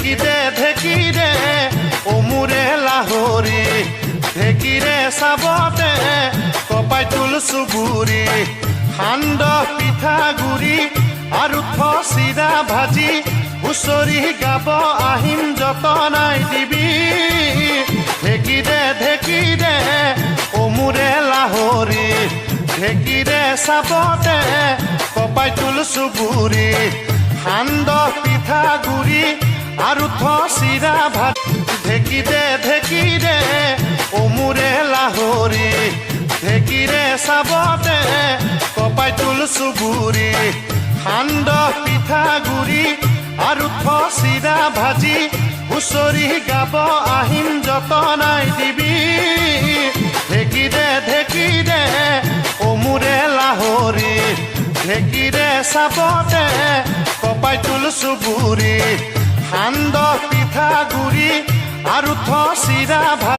ঢেকিৰে অমুৰে লাহৰি ঢেকিৰে চাবতে কপাই তুল চুবুৰি সান্দহ পিঠাগুৰি আৰু চিৰা ভাজি হুঁচৰি গাব আহিম যতনাই দিবি ঢেকিৰে অমুৰে লাহৰি ঢেকিৰে চাবতে কপাই তুল চুবুৰি সান্দহ পিঠাগুৰি আৰু চিৰা ভাজি ঢেকিৰে অমুৰে লাহৰি ঢেকিৰে চাবতে কপাই তুল চুবুৰি সান্দহ পিঠাগুৰি আৰু চিৰা ভাজি হুঁচৰি গাব আহিম যতনাই দিবি ঢেকিৰে অমুৰে লাহৰি ঢেকিৰে চাবতে কপাই তুল চুবুৰি সান্দহ পিঠাগুৰি আৰু চিৰা ভাজি